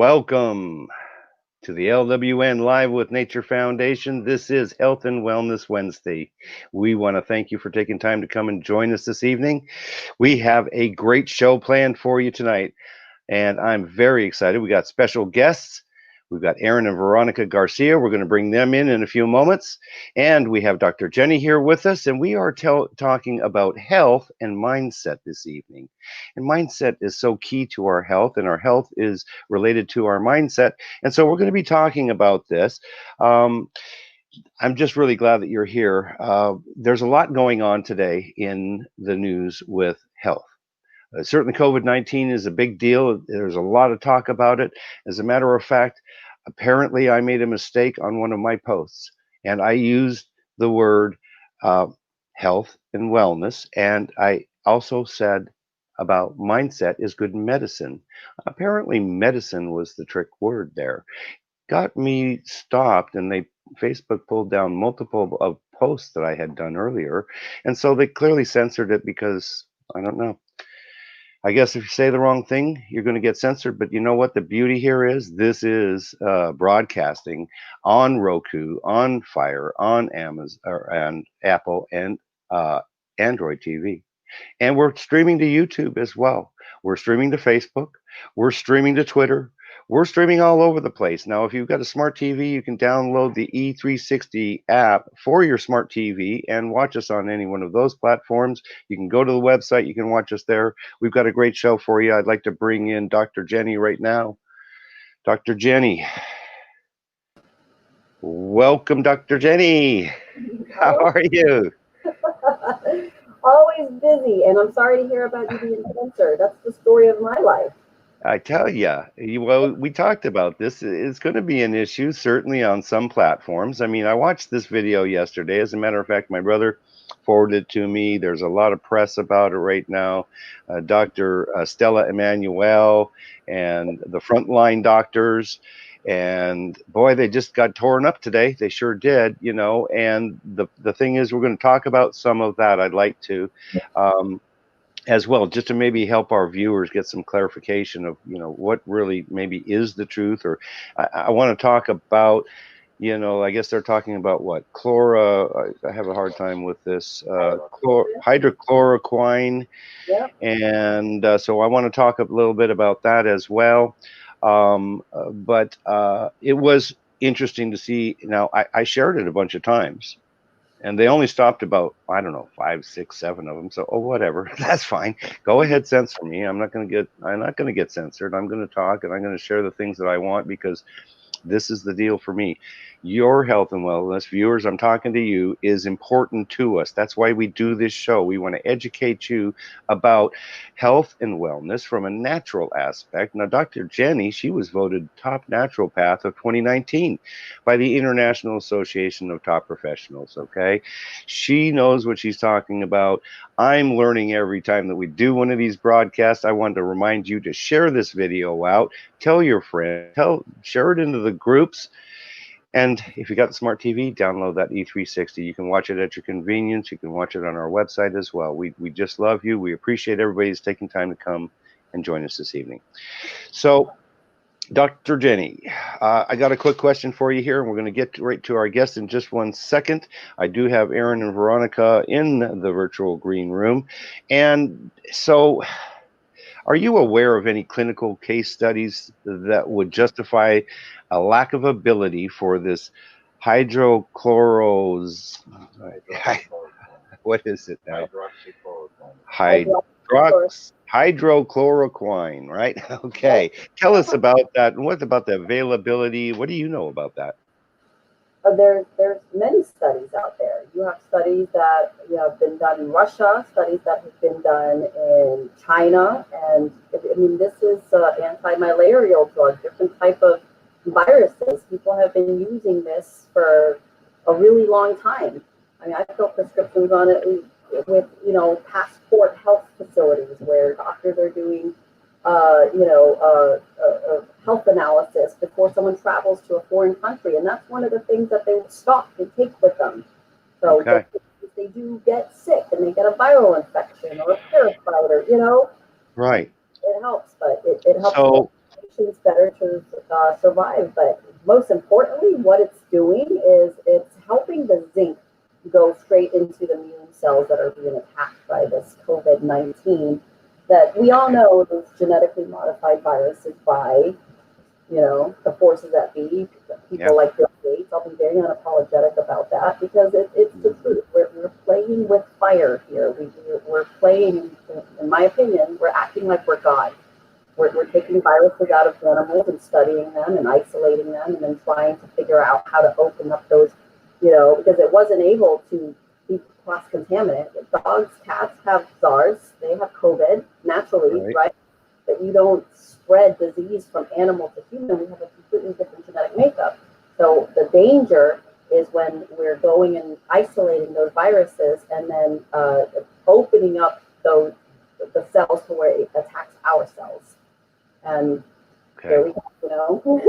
Welcome to the LWN Live with Nature Foundation. This is Health and Wellness Wednesday. We want to thank you for taking time to come and join us this evening. We have a great show planned for you tonight, and I'm very excited. We got special guests. We've got Aaron and Veronica Garcia. We're going to bring them in a few moments. And we have Dr. Jenny here with us, and we are talking about health and mindset this evening. And mindset is so key to our health, and our health is related to our mindset. And so we're going to be talking about this. I'm just really glad that you're here. There's a lot going on today in the news with health. Certainly, COVID-19 is a big deal. There's a lot of talk about it. As a matter of fact, apparently I made a mistake on one of my posts, and I used the word health and wellness, and I also said about mindset is good medicine. Apparently, medicine was the trick word there. Got me stopped, and Facebook pulled down multiple of posts that I had done earlier, and so they clearly censored it because I don't know. I guess if you say the wrong thing, you're going to get censored. But you know what? The beauty here is this is broadcasting on Roku, on Fire, on Amazon, and Apple, and Android TV. And we're streaming to YouTube as well. We're streaming to Facebook. We're streaming to Twitter. We're streaming all over the place. Now, if you've got a smart TV, you can download the E360 app for your smart TV and watch us on any one of those platforms. You can go to the website. You can watch us there. We've got a great show for you. I'd like to bring in Dr. Jenny right now. Dr. Jenny. Welcome, Dr. Jenny. How are you? Always busy, and I'm sorry to hear about you being censored. That's the story of my life. I tell you, well, we talked about this. It's going to be an issue, certainly on some platforms. I mean, I watched this video yesterday. As a matter of fact, my brother forwarded it to me. There's a lot of press about it right now. Dr. Stella Emanuel and the frontline doctors. And boy, they just got torn up today. They sure did, you know. And the thing is, we're going to talk about some of that. I'd like to. As well, just to maybe help our viewers get some clarification of, you know, what really maybe is the truth. Or I want to talk about, you know, I guess they're talking about what? I have a hard time with this. Hydrochloroquine. Yep. And so I want to talk a little bit about that as well. But it was interesting to see. Now, I shared it a bunch of times. And they only stopped about, I don't know, 5, 6, 7 of them. So, whatever, that's fine. Go ahead, censor me. I'm not going to get censored. I'm going to talk, and I'm going to share the things that I want, because this is the deal for me. Your health and wellness, viewers, I'm talking to you, is important to us. That's why we do this show. We want to educate you about health and wellness from a natural aspect. Now, Dr. Jenny, she was voted top naturopath of 2019 by the International Association of Top Professionals, okay? She knows what she's talking about. I'm learning every time that we do one of these broadcasts. I wanted to remind you to share this video out. Tell your friends. Share it into the groups. And if you got the smart TV, download that E360. You can watch it at your convenience. You can watch it on our website as well. We just love you. We appreciate everybody who's taking time to come and join us this evening. So, Dr. Jenny, I got a quick question for you here, and we're going to get right to our guest in just 1 second. I do have Aaron and Veronica in the virtual green room. And so, are you aware of any clinical case studies that would justify a lack of ability for this what is it now? Hydrochloroquine, right? Okay. Tell us about that. And what about the availability? What do you know about that? There's many studies out there. You have studies that have been done in Russia, studies that have been done in China, and I mean, this is anti-malarial drug, different type of viruses. People have been using this for a really long time. I mean, I fill prescriptions on it with, you know, passport health facilities where doctors are doing health analysis before someone travels to a foreign country, and that's one of the things that they will stop and take with them. So if they do get sick and they get a viral infection or a parasite, or, you know, right, it helps, but it helps. So patients better to survive. But most importantly, what it's doing is it's helping the zinc go straight into the immune cells that are being attacked by this COVID-19 that we all know those genetically modified viruses by, the forces that be, people like Bill Gates. I'll be very unapologetic about that because it's the truth. We're playing with fire here. We're playing, in my opinion, we're acting like we're God. We're taking viruses out of animals and studying them and isolating them and then trying to figure out how to open up those, because it wasn't able to be cross-contaminant. Dogs, cats have SARS. They have COVID naturally, right? But you don't spread disease from animal to human. We have a completely different genetic makeup. So the danger is when we're going and isolating those viruses and then opening up the cells to where it attacks our cells. And there we go,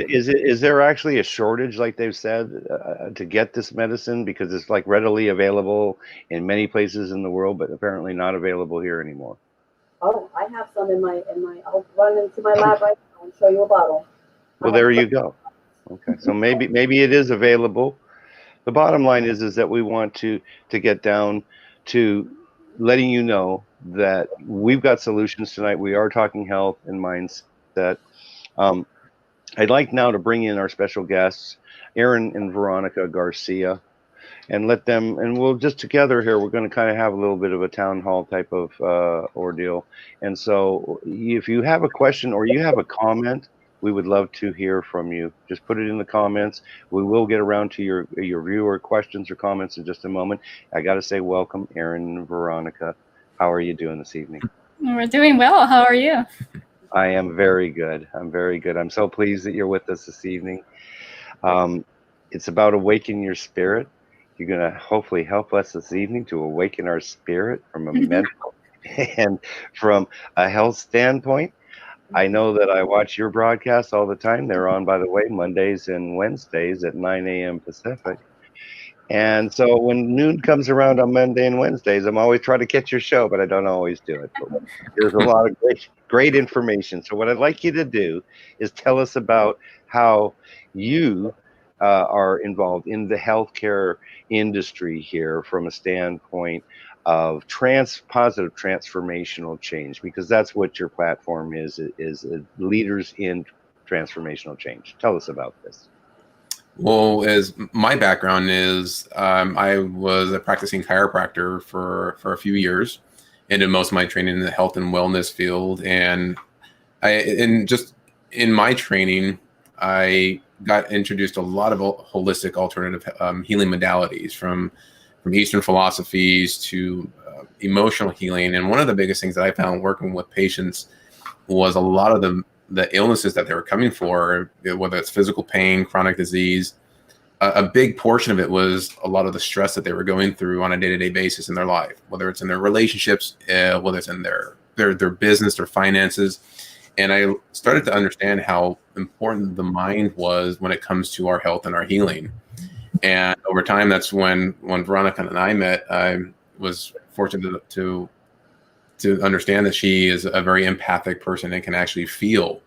Is there actually a shortage, like they've said, to get this medicine because it's like readily available in many places in the world, but apparently not available here anymore? Oh, I have some in my. I'll run into my lab right now and show you a bottle. Well, there you go. Okay, so maybe it is available. The bottom line is that we want to get down to letting you know that we've got solutions tonight. We are talking health and mindset. I'd like now to bring in our special guests, Aaron and Veronica Garcia, and let them, and we'll just together here, we're going to kind of have a little bit of a town hall type of ordeal. And so if you have a question or you have a comment, we would love to hear from you. Just put it in the comments. We will get around to your viewer questions or comments in just a moment. I got to say welcome, Aaron and Veronica. How are you doing this evening? We're doing well. How are you? I am very good. I'm very good. I'm so pleased that you're with us this evening. It's about awakening your spirit. You're going to hopefully help us this evening to awaken our spirit from a mental and from a health standpoint. I know that I watch your broadcasts all the time. They're on, by the way, Mondays and Wednesdays at 9 a.m. Pacific. And so when noon comes around on Monday and Wednesdays, I'm always trying to catch your show, but I don't always do it. But there's a lot of great information. So what I'd like you to do is tell us about how you are involved in the healthcare industry here from a standpoint of positive transformational change, because that's what your platform is leaders in transformational change. Tell us about this. Well, as my background is, I was a practicing chiropractor for a few years, and did most of my training in the health and wellness field. And just in my training, I got introduced to a lot of holistic alternative healing modalities from Eastern philosophies to emotional healing. And one of the biggest things that I found working with patients was a lot of the illnesses that they were coming for, whether it's physical pain, chronic disease. A big portion of it was a lot of the stress that they were going through on a day-to-day basis in their life, whether it's in their relationships, whether it's in their business, their finances. And I started to understand how important the mind was when it comes to our health and our healing. And over time, that's when Veronica and I met. I was fortunate to understand that she is a very empathic person and can actually feel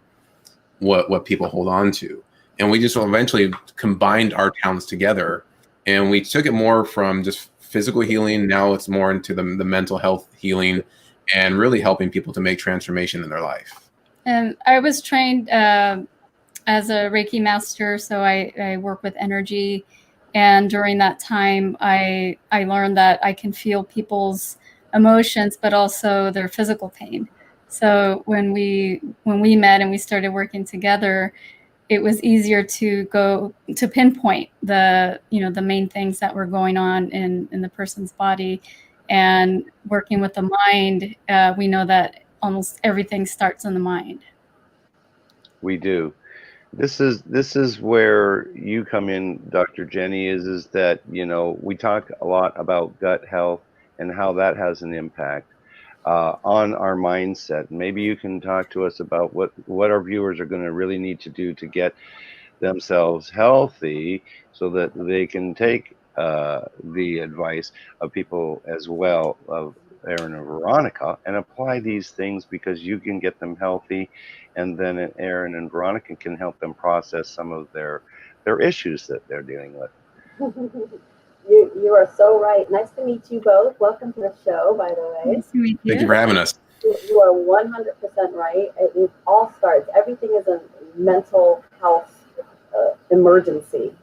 what people hold on to. And we just eventually combined our talents together, and we took it more from just physical healing. Now it's more into the mental health healing and really helping people to make transformation in their life. And I was trained as a Reiki master, so I work with energy. And during that time, I learned that I can feel people's emotions, but also their physical pain. So when we met and we started working together, it was easier to go to pinpoint the main things that were going on in the person's body. And working with the mind, we know that almost everything starts in the mind. We do. This is where you come in, Dr. Jenny, is that, we talk a lot about gut health and how that has an impact on our mindset. Maybe you can talk to us about what our viewers are going to really need to do to get themselves healthy so that they can take the advice of people as well, of Aaron and Veronica and apply these things, because you can get them healthy, and then Aaron and Veronica can help them process some of their issues that they're dealing with. You are so right. Nice to meet you both. Welcome to the show, by the way. Nice to meet you. Thank you for having us. You are 100% right. It all starts. Everything is a mental health emergency.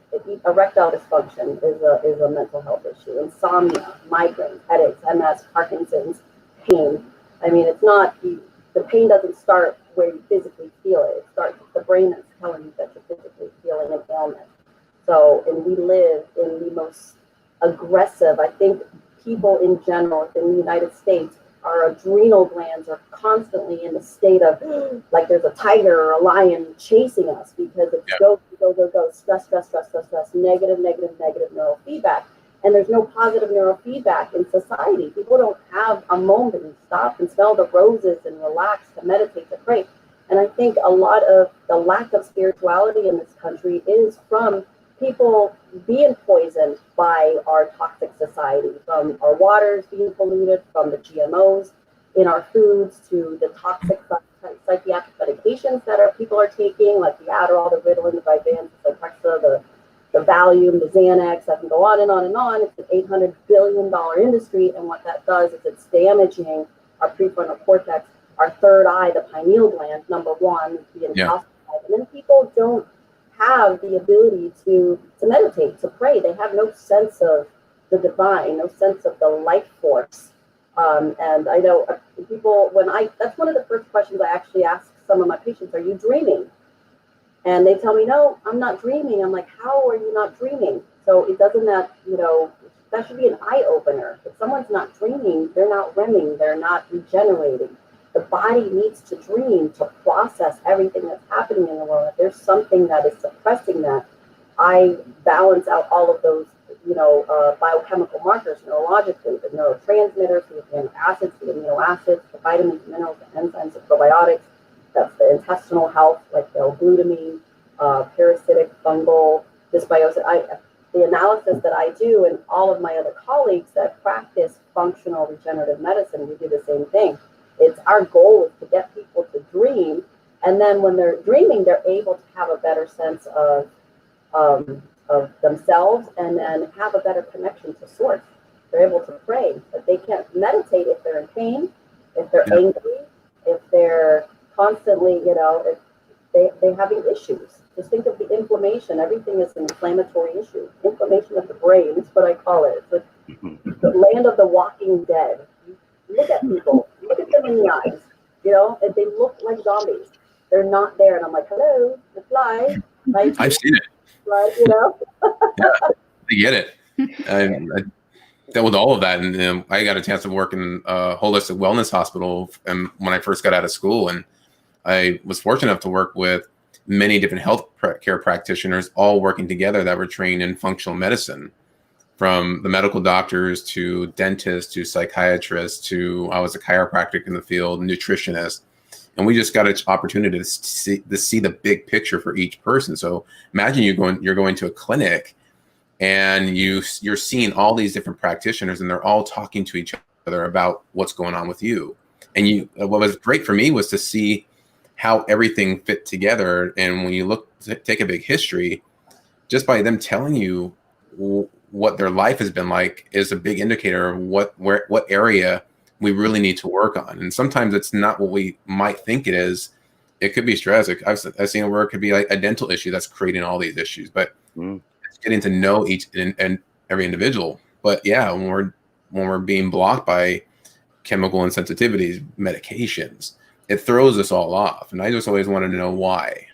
Erectile dysfunction is a mental health issue. Insomnia, migraines, headaches, MS, Parkinson's, pain. I mean, it's not the pain doesn't start where you physically feel it. It starts with the brain that's telling you that you're physically feeling an ailment. So, and we live in the most aggressive, I think people in general in the United States, our adrenal glands are constantly in the state of like there's a tiger or a lion chasing us, because it's go, stress, negative neurofeedback. And there's no positive neurofeedback in society. People don't have a moment and stop and smell the roses and relax, to meditate, to pray. And I think a lot of the lack of spirituality in this country is from people being poisoned by our toxic society, from our waters being polluted, from the GMOs in our foods, to the toxic psychiatric medications that people are taking, like the Adderall, the Ritalin, the Vyvanse, the Zyprexa, the Valium, the Xanax. I can go on and on and on. It's an $800 billion industry, and what that does is it's damaging our prefrontal cortex, our third eye, the pineal gland, number one, being calcified. And then people don't have the ability to meditate, to pray. They have no sense of the divine, no sense of the life force. And I know people, that's one of the first questions I actually ask some of my patients, are you dreaming? And they tell me, no, I'm not dreaming. I'm like, how are you not dreaming? So it doesn't that should be an eye opener. If someone's not dreaming, they're not REMing, they're not regenerating. The body needs to dream to process everything that's happening in the world. If there's something that is suppressing that, I balance out all of those, biochemical markers neurologically, the neurotransmitters, the amino acids, the vitamins, minerals, the enzymes, the probiotics. That's the intestinal health, like the L-glutamine, parasitic, fungal, dysbiosis. The analysis that I do, and all of my other colleagues that practice functional regenerative medicine, we do the same thing. It's our goal is to get people to dream, and then when they're dreaming, they're able to have a better sense of themselves, and have a better connection to source. They're able to pray, but they can't meditate if they're in pain, if they're angry, if they're constantly, if they're having issues. Just think of the inflammation. Everything is an inflammatory issue. Inflammation of the brain is what I call it. It's like the land of the walking dead. Look at people. Look at them in the eyes. And they look like zombies. They're not there. And I'm like, hello, the fly. I've seen it. Right, I get it. I dealt with all of that, and I got a chance to work in a holistic wellness hospital when I first got out of school, and I was fortunate enough to work with many different health care practitioners, all working together that were trained in functional medicine, from the medical doctors to dentists to psychiatrists to I was a chiropractic in the field, nutritionist. And we just got an opportunity to see the big picture for each person. So imagine you're going to a clinic and you're seeing all these different practitioners, and they're all talking to each other about what's going on with you. And what was great for me was to see how everything fit together. And when you take a big history, just by them telling you what their life has been like is a big indicator of what area we really need to work on. And sometimes it's not what we might think it is. It could be stress. I've seen where it could be like a dental issue that's creating all these issues, but it's getting to know each and every individual. But yeah, when we're being blocked by chemical insensitivities, medications, it throws us all off. And I just always wanted to know why.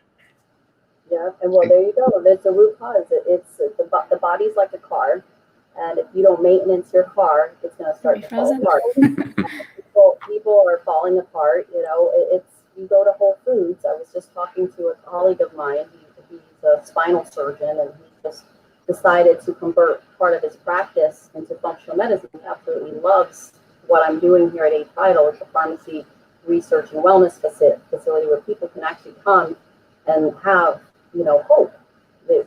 Yeah, and well, there you go. There's the root cause. It's the body's like a car. And if you don't maintenance your car, it's going to start to fall apart. People are falling apart. You go to Whole Foods. I was just talking to a colleague of mine. He's a spinal surgeon, and he just decided to convert part of his practice into functional medicine. He absolutely loves what I'm doing here at AgeVital. It's a pharmacy research and wellness facility where people can actually come and have, hope.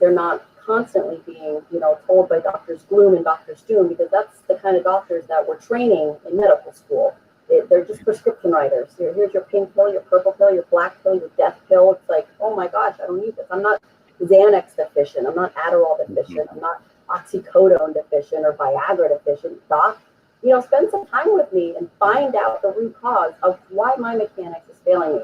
They're not constantly being, told by Doctors Gloom and Doctors Doom, because that's the kind of doctors that we're training in medical school. They're just prescription writers. Here's your pink pill, your purple pill, your black pill, your death pill. It's like, oh my gosh, I don't need this. I'm not Xanax deficient. I'm not Adderall deficient. I'm not oxycodone deficient or Viagra deficient. Doc, spend some time with me and find out the root cause of why my mechanics is failing me.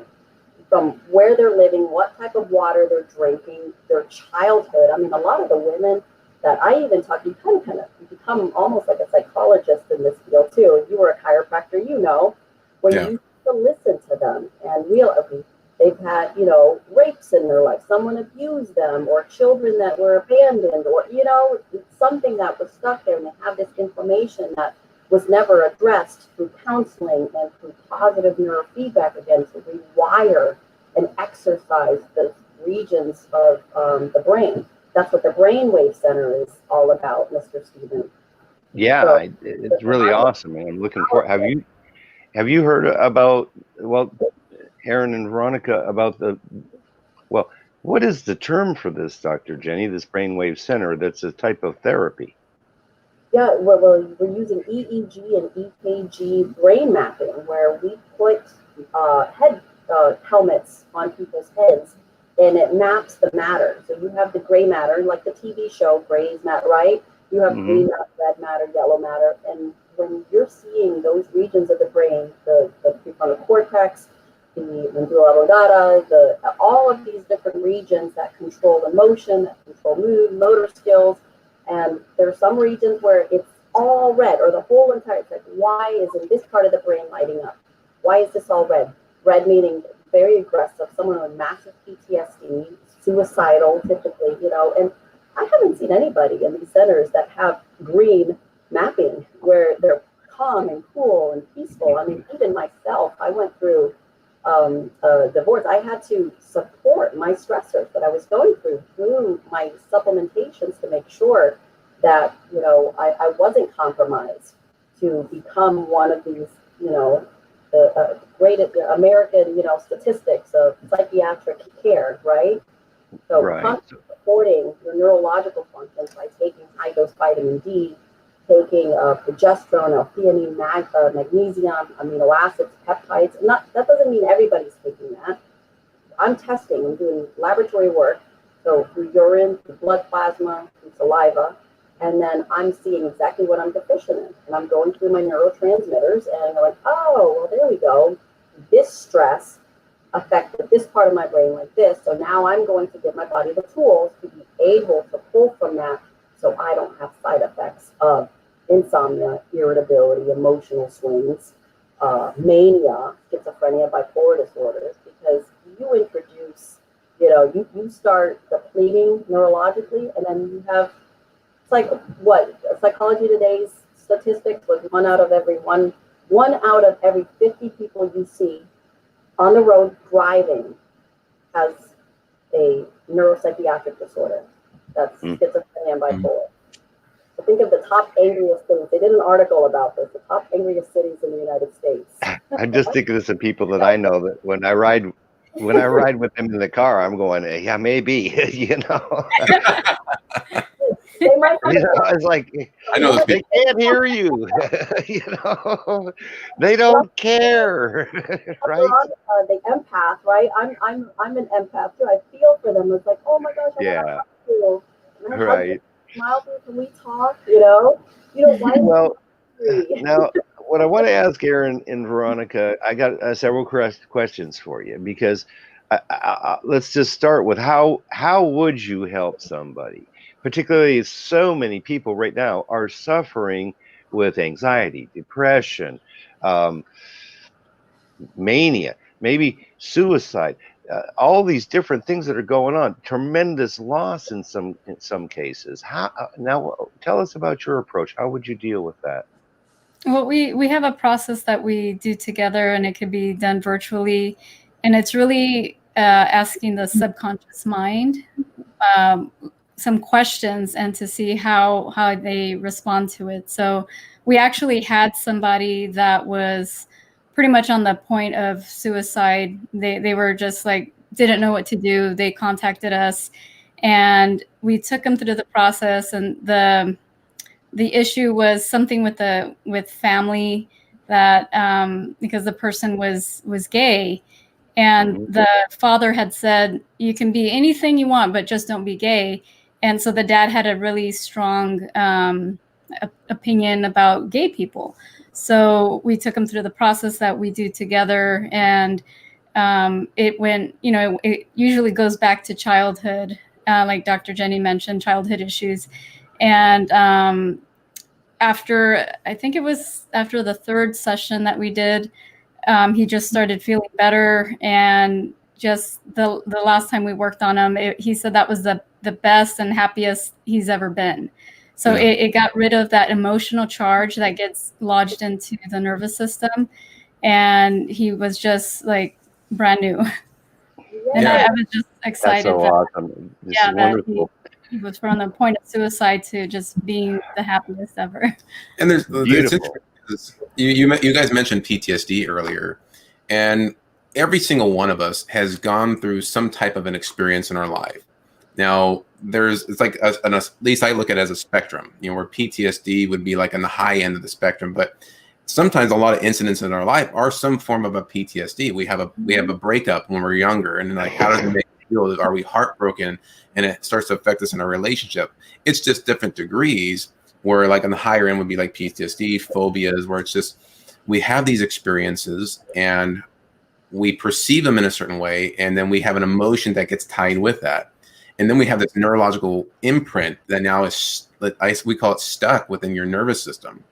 From where they're living, what type of water they're drinking, their childhood. I mean, a lot of the women that I even talk, you kind of become almost like a psychologist in this field too. If you were a chiropractor, when you used to listen to them and they've had, rapes in their life, someone abused them, or children that were abandoned, or, something that was stuck there, and they have this information that was never addressed through counseling and through positive neurofeedback, again, to rewire and exercise the regions of the brain. That's what the Brainwave Center is all about, Mr. Stephen. Yeah, So, it's really awesome, and I'm looking for. Have you heard about, Aaron and Veronica, about what is the term for this, Dr. Jenny? This Brainwave Center, that's a type of therapy. Yeah, well, we're using EEG and EKG brain mapping, where we put head helmets on people's heads, and it maps the matter. So you have the gray matter, like the TV show Grey's Matter, right? You have green matter, red matter, yellow matter, and when you're seeing those regions of the brain, the prefrontal cortex, the medulla oblongata, all of these different regions that control emotion, that control mood, motor skills. And there are some regions where it's all red, or the whole entire, it's like, why isn't this part of the brain lighting up? Why is this all red? Red meaning very aggressive, someone with massive PTSD, suicidal typically, and I haven't seen anybody in these centers that have green mapping where they're calm and cool and peaceful. I mean, even myself, I went through a divorce. I had to support my stressors that I was going through my supplementations to make sure that, I wasn't compromised to become one of these, the great American, statistics of psychiatric care, right? So constantly supporting your neurological functions by taking high-dose vitamin D, taking progesterone, L-theanine, magnesium, amino acids, peptides. That doesn't mean everybody's taking that. I'm testing. I'm doing laboratory work, so through urine, through blood plasma, through saliva, and then I'm seeing exactly what I'm deficient in. And I'm going through my neurotransmitters, and I'm like, oh, well, there we go. This stress affected this part of my brain like this, so now I'm going to give my body the tools to be able to pull from that, so I don't have side effects of insomnia, irritability, emotional swings, mania, schizophrenia, bipolar disorders, because you introduce, you start depleting neurologically, and then you have, it's like what Psychology Today's statistics was one out of every 50 people you see on the road driving has a neuropsychiatric disorder. That's schizophrenia and bipolar. So think of the top angriest cities. They did an article about this, the top angriest cities in the United States. I'm just thinking of some people that I know that when I ride with them in the car, I'm going, yeah, maybe, They might it's like, I know those they can't hear you, they don't care, right? The empath, right? I'm an empath too. I feel for them. It's like, oh my gosh, I want to talk to you. Can I hug you? Smile to you? Can we talk? Why? Well, now what I want to ask Aaron and Veronica, I got several questions for you, because let's just start with how would you help somebody? Particularly, so many people right now are suffering with anxiety, depression, mania, maybe suicide, all these different things that are going on. Tremendous loss in some cases. Now, tell us about your approach. How would you deal with that? Well, we have a process that we do together, and it can be done virtually, and it's really asking the subconscious mind some questions and to see how they respond to it. So we actually had somebody that was pretty much on the point of suicide. They were just like, didn't know what to do. They contacted us, and we took him through the process, and the issue was something with family, that because the person was gay, and the father had said, you can be anything you want, but just don't be gay. And so the dad had a really strong opinion about gay people. So we took him through the process that we do together, and it went, it usually goes back to childhood, like Dr. Jenny mentioned, childhood issues. And I think it was after the third session that we did, he just started feeling better. And just the last time we worked on him, he said that was the best and happiest he's ever been. So it got rid of that emotional charge that gets lodged into the nervous system. And he was just like brand new. And I was just excited. That's so awesome. This is wonderful. He was from the point of suicide to just being the happiest ever. And there's you guys mentioned PTSD earlier, and every single one of us has gone through some type of an experience in our life. Now, it's like, at least I look at it as a spectrum, where PTSD would be like on the high end of the spectrum, but sometimes a lot of incidents in our life are some form of a PTSD. We have a breakup when we're younger, and like, how does it make us feel? Are we heartbroken? And it starts to affect us in our relationship. It's just different degrees, where like on the higher end would be like PTSD, phobias, where it's just, we have these experiences and we perceive them in a certain way, and then we have an emotion that gets tied with that. And then we have this neurological imprint that now is, we call it stuck within your nervous system,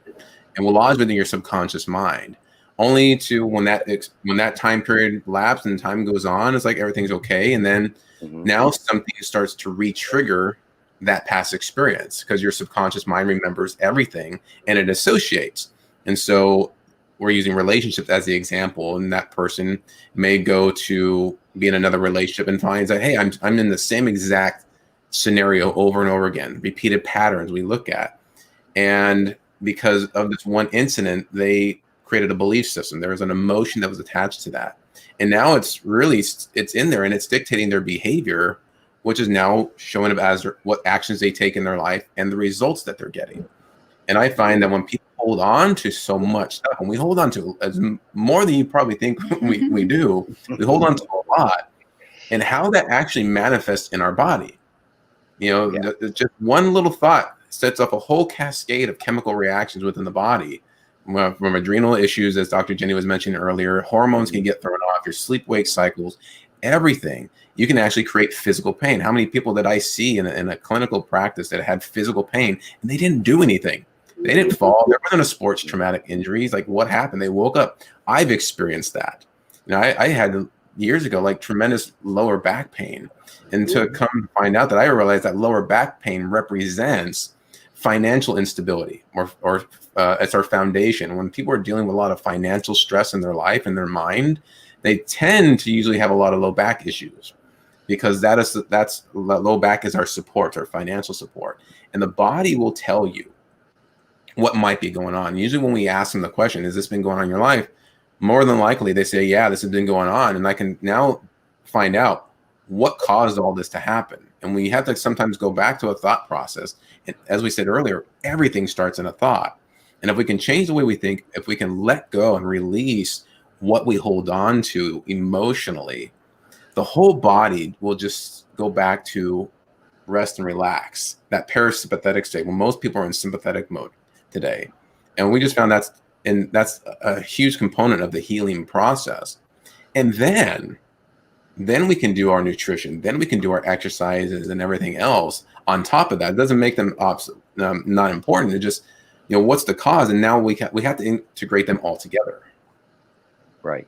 and will lodge within your subconscious mind. Only to when that time period lapses and time goes on, it's like everything's okay, and then now something starts to re-trigger that past experience, because your subconscious mind remembers everything and it associates. And so we're using relationships as the example, and that person may go to be in another relationship and finds that, hey, I'm in the same exact scenario over and over again, repeated patterns we look at. And because of this one incident, they created a belief system. There was an emotion that was attached to that. And now it's in there, and it's dictating their behavior, which is now showing up as what actions they take in their life and the results that they're getting. And I find that when people hold on to so much stuff, and we hold on to as more than you probably think we do, we hold on to a lot, and how that actually manifests in our body. Just one little thought sets up a whole cascade of chemical reactions within the body, from adrenal issues, as Dr. Jenny was mentioning earlier. Hormones can get thrown off, your sleep-wake cycles, everything. You can actually create physical pain. How many people did I see in a clinical practice that had physical pain and they didn't do anything? They didn't fall. There wasn't a sports traumatic injuries. Like, what happened? They woke up. I've experienced that. I had years ago, like, tremendous lower back pain. And to come to find out that, I realized that lower back pain represents financial instability, or it's our foundation. When people are dealing with a lot of financial stress in their life and their mind, they tend to usually have a lot of low back issues, because that's low back is our support, our financial support. And the body will tell you what might be going on. Usually when we ask them the question, has this been going on in your life? More than likely they say, yeah, this has been going on. And I can now find out what caused all this to happen. And we have to sometimes go back to a thought process. And as we said earlier, everything starts in a thought. And if we can change the way we think, if we can let go and release what we hold on to emotionally, the whole body will just go back to rest and relax, that parasympathetic state, when most people are in sympathetic mode today. And we just found that's a huge component of the healing process. And then we can do our nutrition, then we can do our exercises and everything else on top of that. It doesn't make them not important. It just, what's the cause? And now we have to integrate them all together. Right.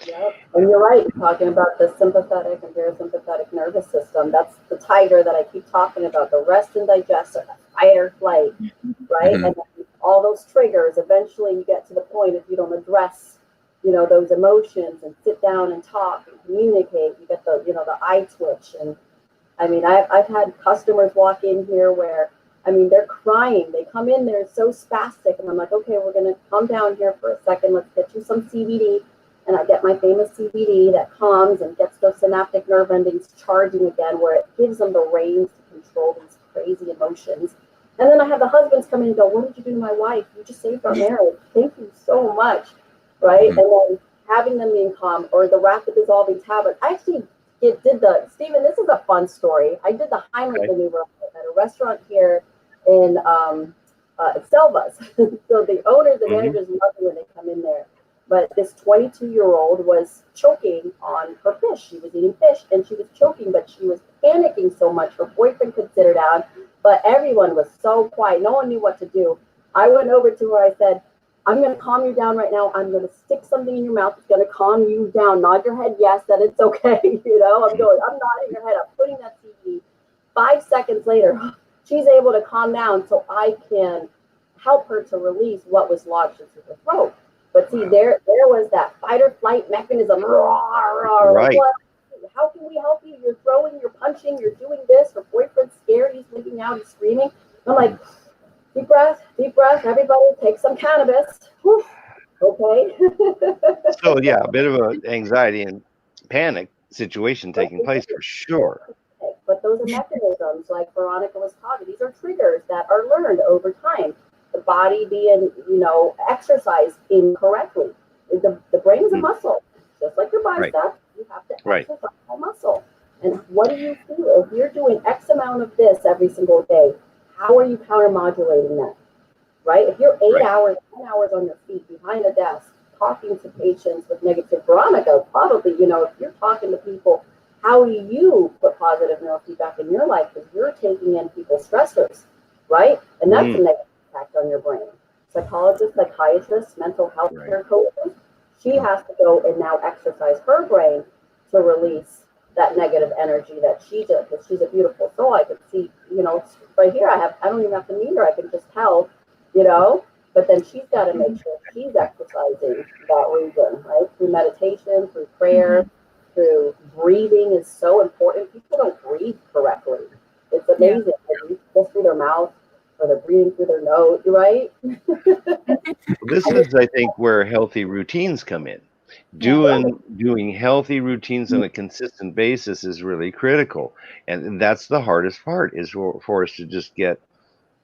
Yep. And you're right, talking about the sympathetic and parasympathetic nervous system. That's the tiger that I keep talking about, the rest and digest, or the fight or flight, right? Mm-hmm. And then all those triggers, eventually you get to the point, if you don't address, those emotions and sit down and talk and communicate, you get the eye twitch. And I mean, I've had customers walk in here where, they're crying. They come in, they're so spastic. And I'm like, okay, we're going to calm down here for a second. Let's get you some CBD. And I get my famous CBD that calms and gets those synaptic nerve endings charging again, where it gives them the reins to control these crazy emotions. And then I have the husbands come in and go, what did you do to my wife? You just saved our marriage. Thank you so much, right? And then having them being calm, or the rapid dissolving tablet. I actually Stephen, this is a fun story. I did the Heimlich maneuver at a restaurant here in Selvas. So the owners and managers love me when they come in there. But this 22-year-old was choking on her fish. She was eating fish and she was choking, but she was panicking so much. Her boyfriend could sit her down, but everyone was so quiet. No one knew what to do. I went over to her. I said, I'm going to calm you down right now. I'm going to stick something in your mouth. It's going to calm you down. Nod your head yes, that it's okay. I'm nodding her head. I'm putting that CBD. 5 seconds later, she's able to calm down so I can help her to release what was lodged into her throat. But see, there was that fight or flight mechanism. Right. How can we help you? You're throwing, you're punching, you're doing this. Her boyfriend's scared. He's freaking out. He's screaming. I'm like, deep breath. Everybody take some cannabis. Whew. Okay. So yeah, a bit of an anxiety and panic situation taking place for sure. But those are mechanisms, like Veronica was talking. These are triggers that are learned over time. The body being, exercised incorrectly. The brain is a muscle, just like your bicep. Right. You have to exercise a muscle. And what do you feel? If you're doing X amount of this every single day, how are you counter-modulating that? Right? If you're 8 hours, 10 hours on your feet behind a desk, talking to patients with negative Veronica, probably, if you're talking to people, how do you put positive neurofeedback in your life? Because you're taking in people's stressors, right? And that's a negative impact on your brain. Psychologists, psychiatrists, mental health care coaches, she has to go and now exercise her brain to release that negative energy that she did, because she's a beautiful soul. I could see, right here, I don't even have to meet her. I can just tell, but then she's got to make sure she's exercising that region, right? Through meditation, through prayer, through breathing is so important. People don't breathe correctly. It's amazing. They breathe just through their mouth, or they're breathing through their nose, right? This is, I think, where healthy routines come in. Doing healthy routines on a consistent basis is really critical. And that's the hardest part, is for us to just get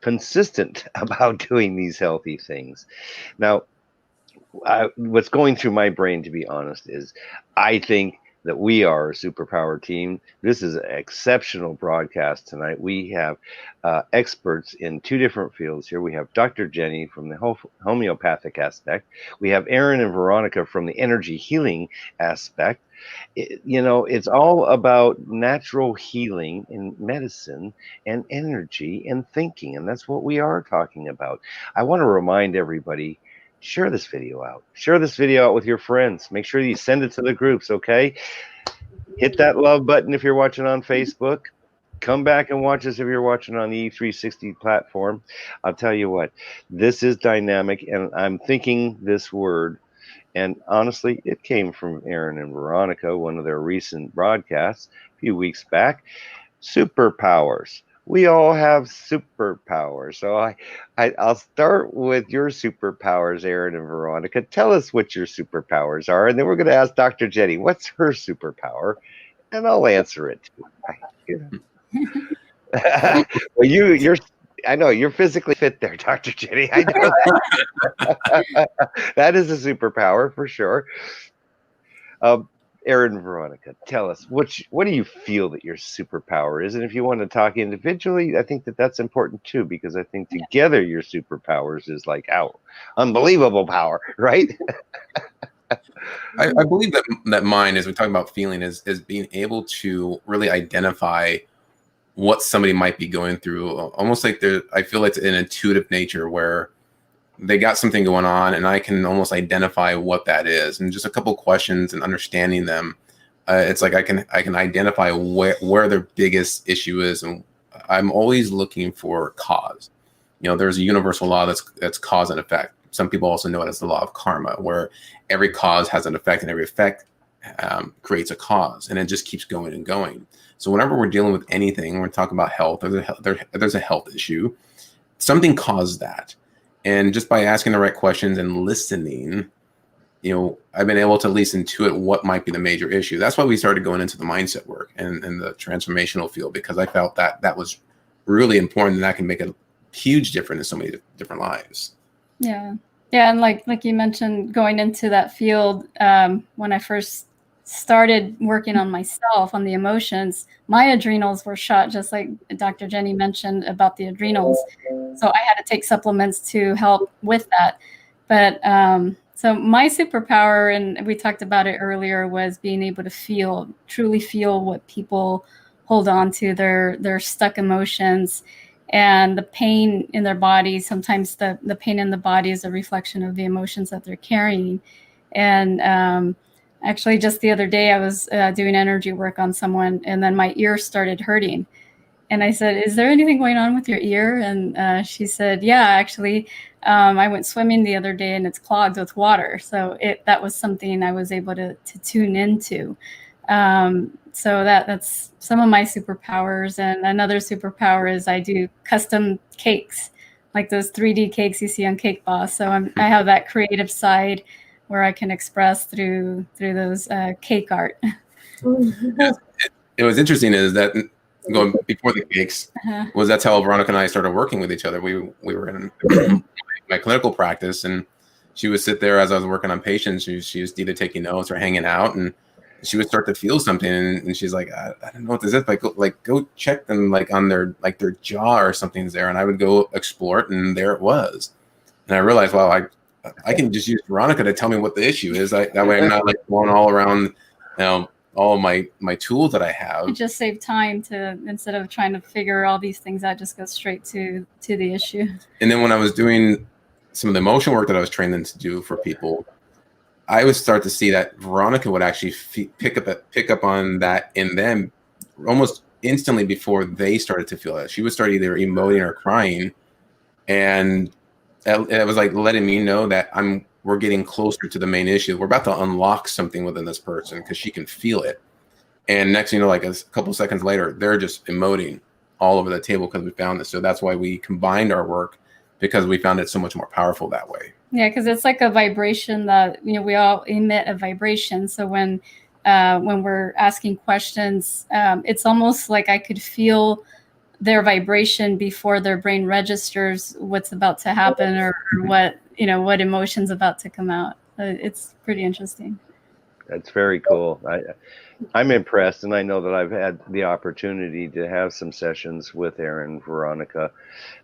consistent about doing these healthy things. Now, what's going through my brain, to be honest, is I think that we are a superpower team. This is an exceptional broadcast tonight. We have experts in 2 different fields here. We have Dr. Jenny from the homeopathic aspect. We have Aaron and Veronica from the energy healing aspect. It's all about natural healing in medicine and energy and thinking, and that's what we are talking about. I want to remind everybody, share this video out. Share this video out with your friends. Make sure you send it to the groups, okay? Hit that love button if you're watching on Facebook. Come back and watch us if you're watching on the E360 platform. I'll tell you what, this is dynamic, and I'm thinking this word, and honestly, it came from Aaron and Veronica, one of their recent broadcasts a few weeks back. Superpowers. We all have superpowers. So I'll start with your superpowers, Aaron and Veronica. Tell us what your superpowers are, and then we're going to ask Dr. Jenny, what's her superpower? And I'll answer it too. Well, I know you're physically fit there, Dr. Jenny. I know that. That is a superpower for sure. Aaron and Veronica, tell us, what do you feel that your superpower is? And if you want to talk individually, I think that's important too, because I think together your superpowers is like our unbelievable power, right? I believe that mine, as we talk about feeling, is being able to really identify what somebody might be going through. Almost like I feel it's an intuitive nature where they got something going on, and I can almost identify what that is. And just a couple questions and understanding them, it's like I can identify where their biggest issue is, and I'm always looking for cause. There's a universal law that's cause and effect. Some people also know it as the law of karma, where every cause has an effect, and every effect creates a cause, and it just keeps going and going. So whenever we're dealing with anything, we're talking about health, there's a health issue, something caused that. And just by asking the right questions and listening, I've been able to at least intuit what might be the major issue. That's why we started going into the mindset work and the transformational field, because I felt that was really important, and that can make a huge difference in so many different lives. Yeah. Yeah. And like you mentioned, going into that field, when I first started working on myself, on the emotions, my adrenals were shot, just like Dr. Jenny mentioned about the adrenals. So I had to take supplements to help with that. But so my superpower, and we talked about it earlier, was being able to truly feel what people hold on to, their stuck emotions and the pain in their body. Sometimes the pain in the body is a reflection of the emotions that they're carrying. And actually, just the other day, I was doing energy work on someone, and then my ear started hurting. And I said, "Is there anything going on with your ear?" And she said, "Yeah, actually, I went swimming the other day, and it's clogged with water." So that was something I was able to tune into. So that's some of my superpowers. And another superpower is I do custom cakes, like those 3D cakes you see on Cake Boss. So I have that creative side where I can express through those cake art. It was interesting is that going before the cakes was that's how Veronica and I started working with each other. We were in my clinical practice, and she would sit there as I was working on patients. She was either taking notes or hanging out, and she would start to feel something, and she's like, I don't know what this is. Go check them on their jaw or something's there, and I would go explore it, and there it was. And I realized, wow, I can just use Veronica to tell me what the issue is. That way I'm not going all around, all my tools that I have. It just saved time instead of trying to figure all these things out, just go straight to the issue. And then when I was doing some of the emotion work that I was training to do for people, I would start to see that Veronica would actually pick up on that in them almost instantly before they started to feel it. She would start either emoting or crying, and it was like letting me know that we're getting closer to the main issue. We're about to unlock something within this person because she can feel it. And next thing you know, like a couple seconds later, they're just emoting all over the table because we found this. So that's why we combined our work, because we found it so much more powerful that way. Yeah, because it's like a vibration that, we all emit a vibration. So when we're asking questions, it's almost like I could feel their vibration before their brain registers what's about to happen or what emotion's about to come out. It's pretty interesting. That's very cool. I'm impressed, and I know that I've had the opportunity to have some sessions with Aaron and Veronica.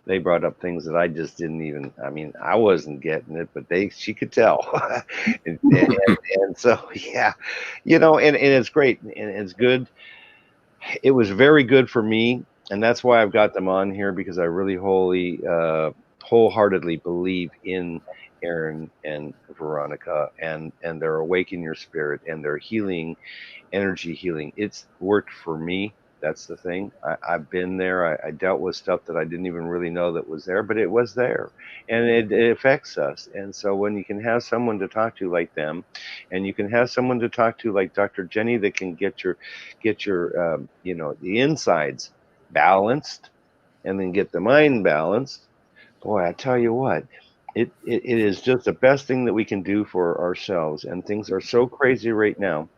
They brought up things that I just didn't even, I wasn't getting it, but she could tell. and so, yeah, and it's great, and it's good. It was very good for me, and that's why I've got them on here, because I really wholeheartedly believe in Aaron and Veronica and their awaken your spirit and their healing, energy healing. It's worked for me. That's the thing. I've been there. I dealt with stuff that I didn't even really know that was there, but it was there, and it affects us. And so when you can have someone to talk to like them, and you can have someone to talk to like Dr. Jenny that can get your the insides balanced, and then get the mind balanced. Boy, I tell you what, it is just the best thing that we can do for ourselves. And things are so crazy right now.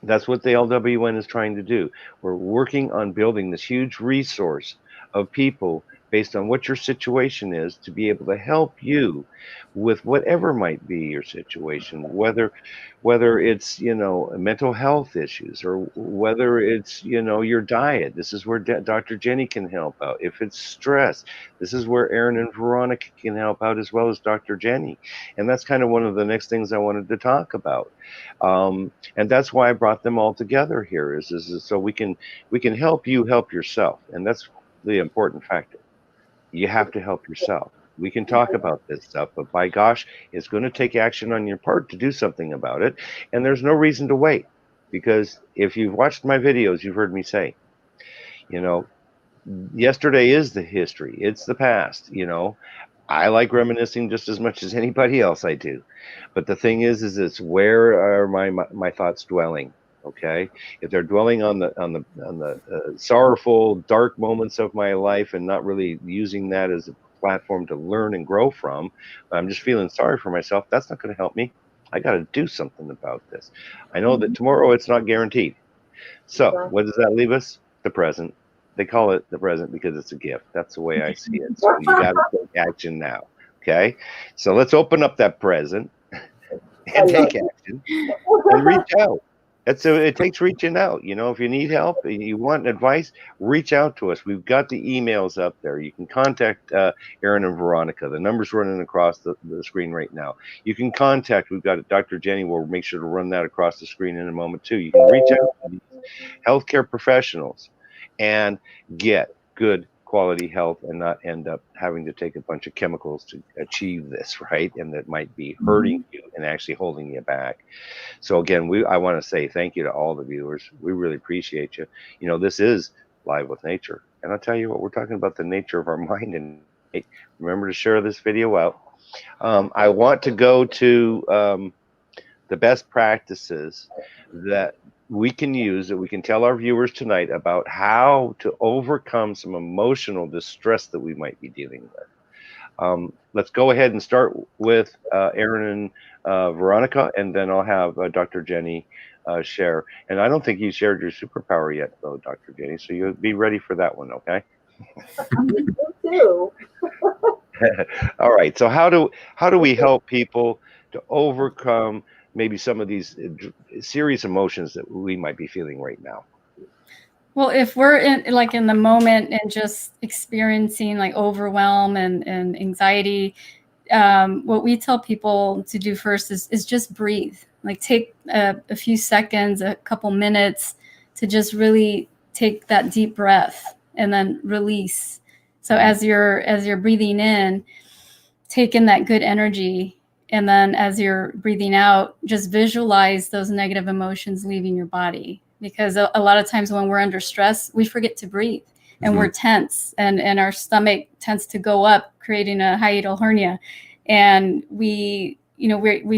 That's what the LWN is trying to do. We're working on building this huge resource of people based on what your situation is, to be able to help you with whatever might be your situation, whether it's mental health issues, or whether it's your diet. This is where Dr. Jenny can help out. If it's stress, this is where Aaron and Veronica can help out, as well as Dr. Jenny. And that's kind of one of the next things I wanted to talk about. And that's why I brought them all together here, is so we can help you help yourself. And that's the important factor. You have to help yourself. We can talk about this stuff, but by gosh, it's going to take action on your part to do something about it. And there's no reason to wait, because if you've watched my videos, you've heard me say, yesterday is the history. It's the past. I like reminiscing just as much as anybody else I do. But the thing is it's where are my thoughts dwelling? Okay, if they're dwelling on the sorrowful, dark moments of my life and not really using that as a platform to learn and grow from, I'm just feeling sorry for myself, that's not going to help me. I got to do something about this. I know that tomorrow it's not guaranteed. So what does that leave us? The present. And that's why I brought them all together here, is so we can help you help yourself. And that's the important factor. You have to help yourself. We can talk about this stuff, but by gosh, it's going to take action on your part to do something about it. And there's no reason to wait, because if you've watched my videos, you've heard me say, yesterday is the history. It's the past. You know, I like reminiscing just as much as anybody else I do. But the thing is it's where are my thoughts dwelling? Okay, if they're dwelling on the sorrowful, dark moments of my life and not really using that as a platform to learn and grow from, I'm just feeling sorry for myself, that's not going to help me. I got to do something about this. they call it the present because it's a gift. That's the way I see it. So you got to take action now. Okay. So let's open up that present and take action and reach out. It takes reaching out. You know, if you need help, you want advice, reach out to us. We've got the emails up there. You can contact Aaron and Veronica. The number's running across the screen right now. You can contact, we've got Dr. Jenny. We'll make sure to run that across the screen in a moment too. You can reach out to these healthcare professionals and get good quality health and not end up having to take a bunch of chemicals to achieve this, right? And that might be hurting you and actually holding you back. So again, I want to say thank you to all the viewers. We really appreciate you. You know, this is Live with Nature. And I'll tell you what, we're talking about the nature of our mind. And remember to share this video out. I want to go to the best practices that we can use, that we can tell our viewers tonight about how to overcome some emotional distress that we might be dealing with. Let's go ahead and start with Aaron and Veronica, and then I'll have Dr. Jenny share. And I don't think you shared your superpower yet, though, Dr. Jenny, so you'll be ready for that one, okay? Me too. All right, so how do we help people to overcome maybe some of these serious emotions that we might be feeling right now? Well, if we're in the moment and just experiencing like overwhelm and anxiety, what we tell people to do first is just breathe. Like take a few seconds, a couple minutes to just really take that deep breath and then release. So as you're breathing in, take in that good energy. And then as you're breathing out, just visualize those negative emotions leaving your body. Because a lot of times when we're under stress, we forget to breathe and we're tense and our stomach tends to go up, creating a hiatal hernia. And we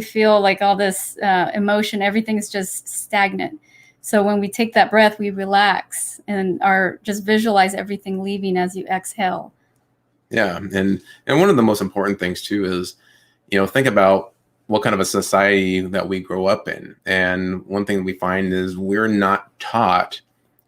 feel like all this emotion, everything's just stagnant. So when we take that breath, we relax and just visualize everything leaving as you exhale. Yeah. And one of the most important things too is, think about what kind of a society that we grow up in. And one thing we find is we're not taught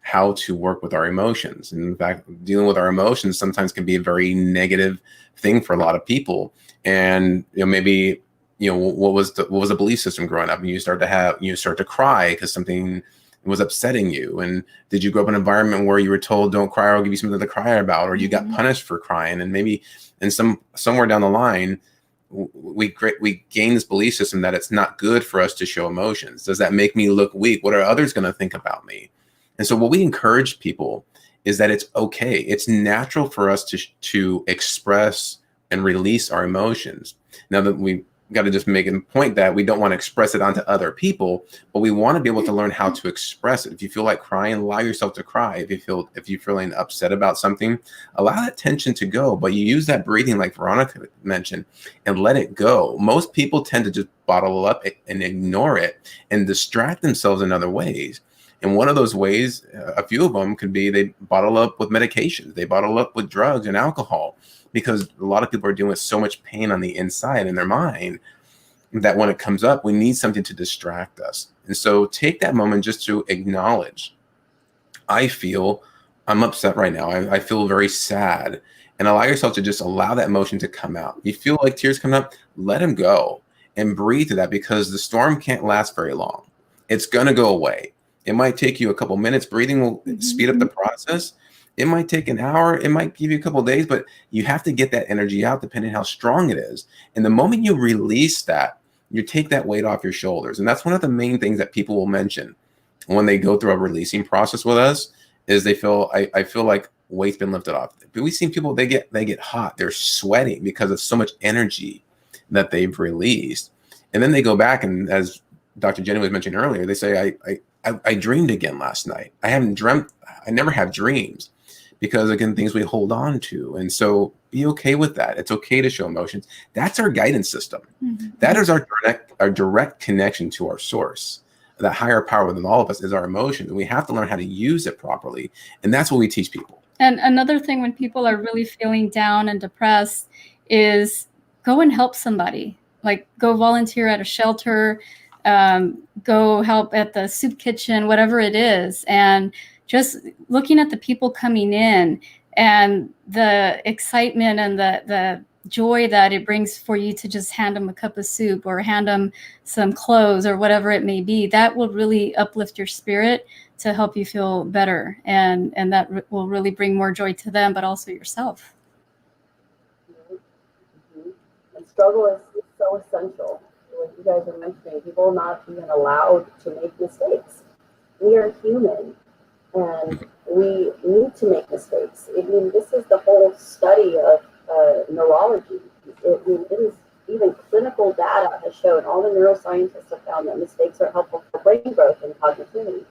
how to work with our emotions. And in fact, dealing with our emotions sometimes can be a very negative thing for a lot of people. And maybe what was the belief system growing up, and you start to cry because something was upsetting you. And did you grow up in an environment where you were told, don't cry, or I'll give you something to cry about, or you got punished for crying? And maybe somewhere down the line, we gain this belief system that it's not good for us to show emotions. Does that make me look weak? What are others going to think about me? And so what we encourage people is that it's okay. It's natural for us to express and release our emotions. Now that we got to just make a point that we don't want to express it onto other people, but we want to be able to learn how to express it. If you feel like crying, allow yourself to cry. If you're feeling upset about something, allow that tension to go, but you use that breathing like Veronica mentioned and let it go. Most people tend to just bottle up and ignore it and distract themselves in other ways. And one of those ways, a few of them could be they bottle up with medications, they bottle up with drugs and alcohol, because a lot of people are dealing with so much pain on the inside in their mind that when it comes up, we need something to distract us. And so take that moment just to acknowledge, I'm upset right now. I feel very sad. And allow yourself to just allow that emotion to come out. You feel like tears coming up, let them go and breathe to that, because the storm can't last very long. It's going to go away. It might take you a couple minutes. Breathing will speed up the process. It might take an hour. It might give you a couple of days, but you have to get that energy out depending on how strong it is. And the moment you release that, you take that weight off your shoulders. And that's one of the main things that people will mention when they go through a releasing process with us is they feel, I feel like weight's been lifted off. But we've seen people, they get hot. They're sweating because of so much energy that they've released. And then they go back, and as Dr. Jenny was mentioning earlier, they say, I dreamed again last night. I never have dreams. Because again, things we hold on to. And so be okay with that. It's okay to show emotions. That's our guidance system. That is our direct connection to our source. That higher power within all of us is our emotions. And we have to learn how to use it properly. And that's what we teach people. And another thing, when people are really feeling down and depressed, is go and help somebody. Like go volunteer at a shelter, go help at the soup kitchen, whatever it is. And just looking at the people coming in and the excitement and the joy that it brings for you to just hand them a cup of soup or hand them some clothes or whatever it may be, that will really uplift your spirit to help you feel better. And that will really bring more joy to them, but also yourself. Mm-hmm. And struggle is so essential. What you guys are mentioning, people not being allowed to make mistakes. We are human and we need to make mistakes. I mean, this is the whole study of neurology. It is even clinical data has shown, all the neuroscientists have found that mistakes are helpful for brain growth and cognitivity.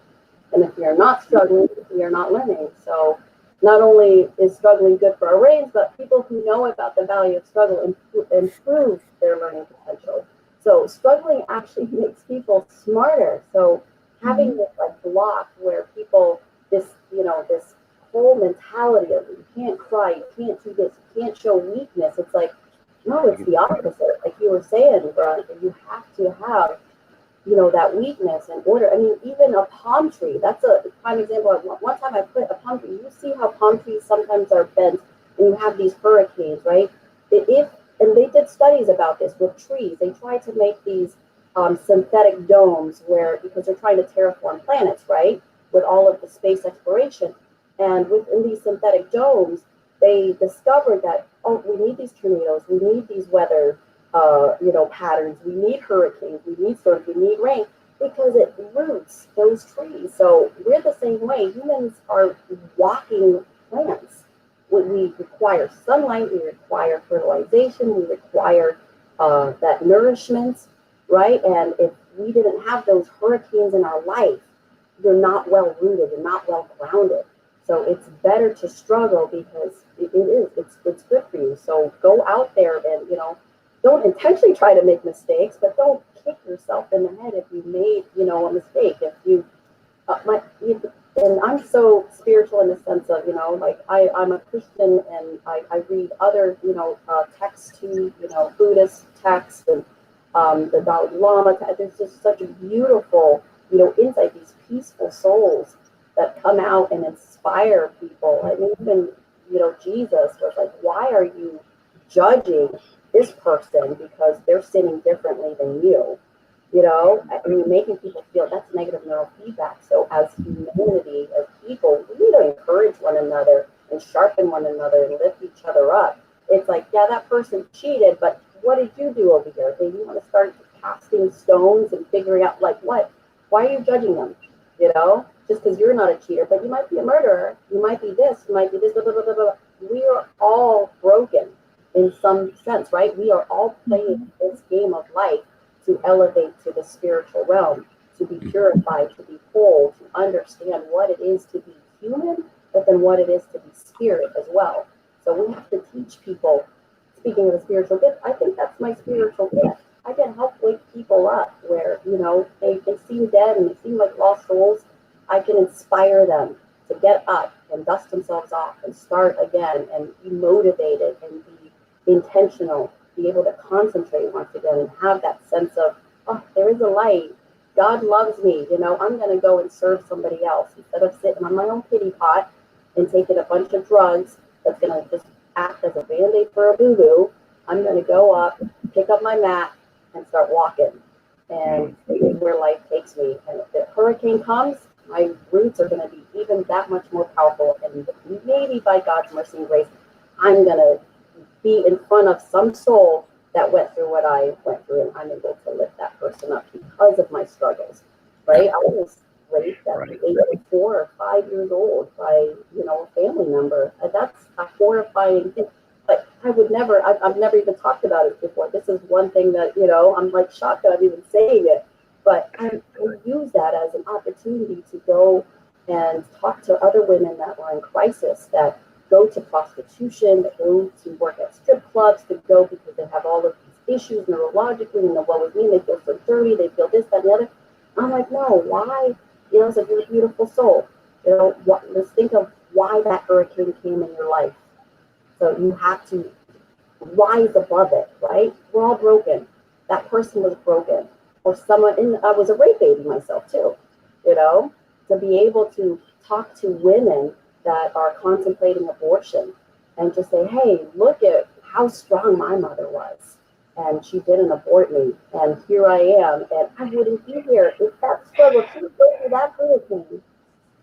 And if we are not struggling, we are not learning. So not only is struggling good for our brains, but people who know about the value of struggle improve their learning potential. So struggling actually makes people smarter. So having this like block where people, this whole mentality of you can't cry, you can't do this, you can't show weakness. It's like, no, it's the opposite. Like you were saying, Veronica, you have to have, that weakness in order. I mean, even a palm tree, that's a prime example. One time I put a palm tree, you see how palm trees sometimes are bent and you have these hurricanes, right? And they did studies about this with trees. They tried to make these synthetic domes because they're trying to terraform planets, right? With all of the space exploration. And within these synthetic domes, they discovered that, we need these tornadoes, we need these weather patterns, we need hurricanes, we need storms, we need rain, because it roots those trees. So we're the same way. Humans are walking plants. We require sunlight, we require fertilization, we require that nourishment, right? And if we didn't have those hurricanes in our life, you're not well rooted, you're not well grounded. So it's better to struggle because it's good for you. So go out there and, don't intentionally try to make mistakes, but don't kick yourself in the head if you made, a mistake. If you, and I'm so spiritual in the sense of, I'm a Christian and I read other, texts too, Buddhist texts and the Dalai Lama. There's just such a beautiful, insight, these peaceful souls that come out and inspire people. I mean, even, Jesus was like, why are you judging this person because they're sinning differently than you? I mean, making people feel that's negative neurofeedback. So as humanity, as people, we need to encourage one another and sharpen one another and lift each other up. It's like, yeah, that person cheated, but what did you do over here? Okay, you want to start casting stones and figuring out like what? Why are you judging them? Just because you're not a cheater, but you might be a murderer, you might be this, blah, blah, blah, blah. We are all broken in some sense, right? We are all playing this game of life to elevate to the spiritual realm, to be purified, to be whole, to understand what it is to be human, but then what it is to be spirit as well. So we have to teach people. Speaking of a spiritual gift, I think that's my spiritual gift. I can help wake people up where, they seem dead and they seem like lost souls. I can inspire them to get up and dust themselves off and start again and be motivated and be intentional, be able to concentrate once again and have that sense of, there is a light. God loves me. I'm going to go and serve somebody else instead of sitting on my own pity pot and taking a bunch of drugs that's going to just act as a Band-Aid for a boo-boo. I'm going to go up, pick up my mat, and start walking. And see where life takes me. And if the hurricane comes, my roots are going to be even that much more powerful. And maybe by God's mercy and grace, I'm going to be in front of some soul that went through what I went through, and I'm able to lift that person up because of my struggles, right? I was raped at the age of 4 or 5 years old by, a family member. That's a horrifying thing. But I've never even talked about it before. This is one thing that, I'm like shocked that I'm even saying it. But I use that as an opportunity to go and talk to other women that were in crisis, that go to prostitution, that go to work at strip clubs, to go because they have all of these issues neurologically, what would mean they feel so dirty, they feel this, that, and the other. I'm like, no, why? So you're a beautiful soul. Let's think of why that hurricane came in your life. So you have to rise above it, right? We're all broken. That person was broken. Or someone, I was a rape baby myself too, to be able to talk to women that are contemplating abortion and just say, hey, look at how strong my mother was. And she didn't abort me. And here I am. And I wouldn't be here if that struggle didn't go through that hurricane.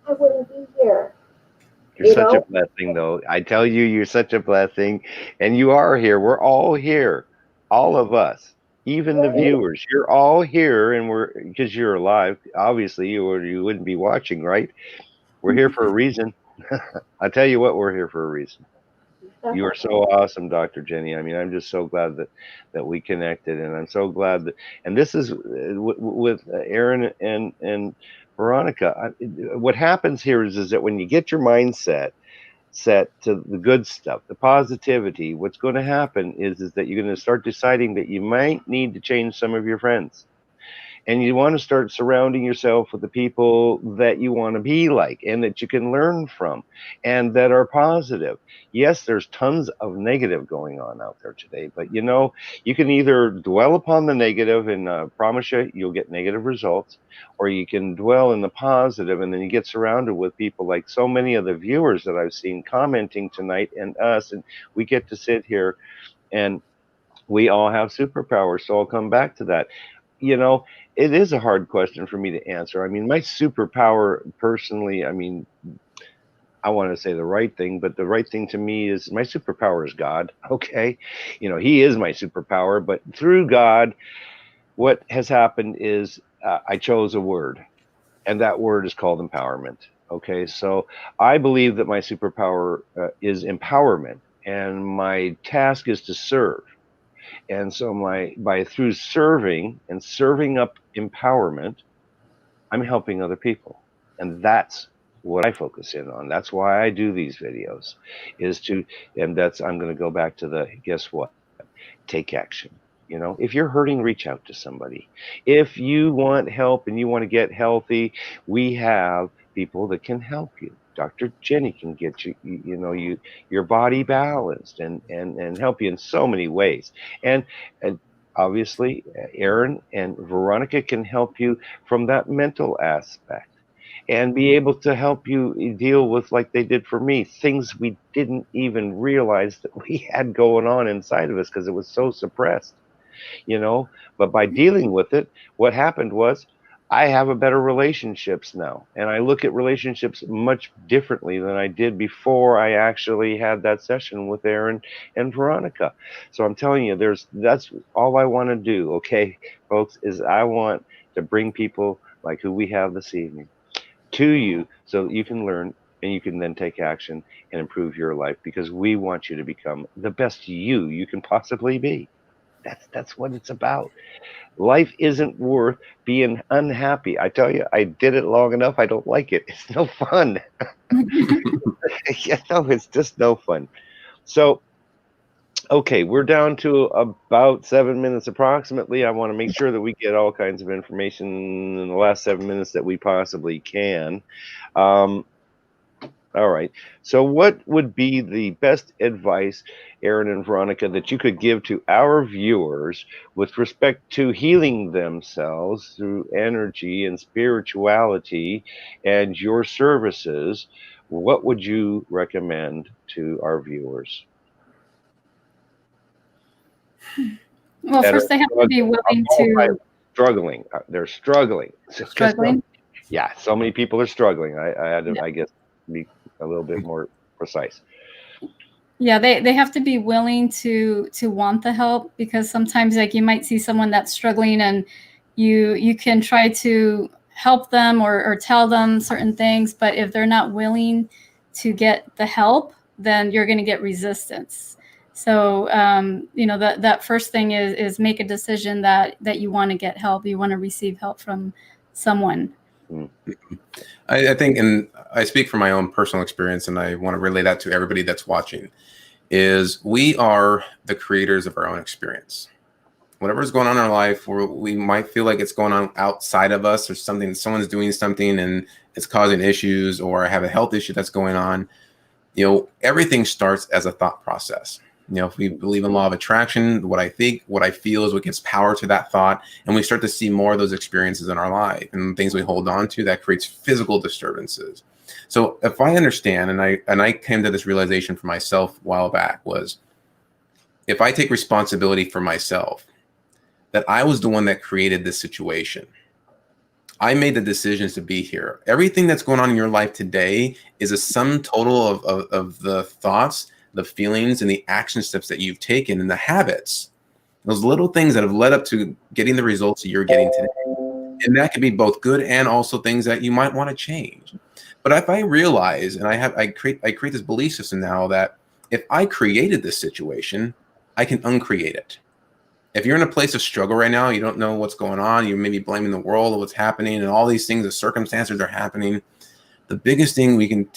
I wouldn't be here. You're such a blessing, though. I tell you, you're such a blessing. And you are here. We're all here. All of us. Even the viewers. You're all here, and we're because you're alive, obviously, or you wouldn't be watching, right? We're here for a reason. I tell you what, we're here for a reason. You are so awesome, Dr. Jenny. I mean, I'm just so glad that we connected, and I'm so glad that. And this is with Aaron and Veronica. What happens here is that when you get your mindset set to the good stuff, the positivity, what's going to happen is that you're going to start deciding that you might need to change some of your friends. And you want to start surrounding yourself with the people that you want to be like and that you can learn from and that are positive. Yes, there's tons of negative going on out there today, but you know, you can either dwell upon the negative and promise you'll get negative results, or you can dwell in the positive, and then you get surrounded with people like so many of the viewers that I've seen commenting tonight and us, and we get to sit here and we all have superpowers. So I'll come back to that. You know, it is a hard question for me to answer. I mean, my superpower personally, I mean, I want to say the right thing, but the right thing to me is my superpower is God. Okay. You know, he is my superpower, but through God, what has happened is I chose a word, and that word is called empowerment. Okay. So I believe that my superpower is empowerment, and my task is to serve. And so through serving and serving up empowerment, I'm helping other people. And that's what I focus in on. That's why I do these videos, I'm going to go back to guess what? Take action. You know, if you're hurting, reach out to somebody. If you want help and you want to get healthy, we have people that can help you. Dr. Jenny can get your body balanced and help you in so many ways. And obviously, Aaron and Veronica can help you from that mental aspect and be able to help you deal with, like they did for me, things we didn't even realize that we had going on inside of us because it was so suppressed, you know. But by dealing with it, what happened was I have a better relationships now, and I look at relationships much differently than I did before I actually had that session with Aaron and Veronica. So I'm telling you, that's all I want to do, okay, folks, is I want to bring people like who we have this evening to you so that you can learn and you can then take action and improve your life, because we want you to become the best you can possibly be. That's what it's about. Life isn't worth being unhappy. I tell you, I did it long enough. I don't like it. It's no fun. It's just no fun. So, okay, we're down to about 7 minutes approximately. I want to make sure that we get all kinds of information in the last 7 minutes that we possibly can. All right. So what would be the best advice, Aaron and Veronica, that you could give to our viewers with respect to healing themselves through energy and spirituality and your services? What would you recommend to our viewers? Well, first they have to be willing to... Struggling. They're struggling. Struggling? Yeah, so many people are struggling. I had to, I guess, be a little bit more precise. Yeah, they have to be willing to want the help, because sometimes, like, you might see someone that's struggling and you can try to help them or tell them certain things, but if they're not willing to get the help, then you're going to get resistance. So that first thing is make a decision that you want to get help, you want to receive help from someone. I think, and I speak from my own personal experience, and I want to relay that to everybody that's watching, is we are the creators of our own experience. Whatever's going on in our life, we might feel like it's going on outside of us, or someone's doing something and it's causing issues, or I have a health issue that's going on. You know, everything starts as a thought process. You know, if we believe in law of attraction, what I think, what I feel is what gives power to that thought. And we start to see more of those experiences in our life, and things we hold on to that creates physical disturbances. So if I understand, and I came to this realization for myself a while back, was if I take responsibility for myself, that I was the one that created this situation. I made the decisions to be here. Everything that's going on in your life today is a sum total of the thoughts, the feelings, and the action steps that you've taken, and the habits, those little things that have led up to getting the results that you're getting today. And that can be both good and also things that you might want to change. But if I realize, and I create this belief system now that if I created this situation, I can uncreate it. If you're in a place of struggle right now, you don't know what's going on, you may be blaming the world or what's happening, and all these things, the circumstances are happening. The biggest thing we can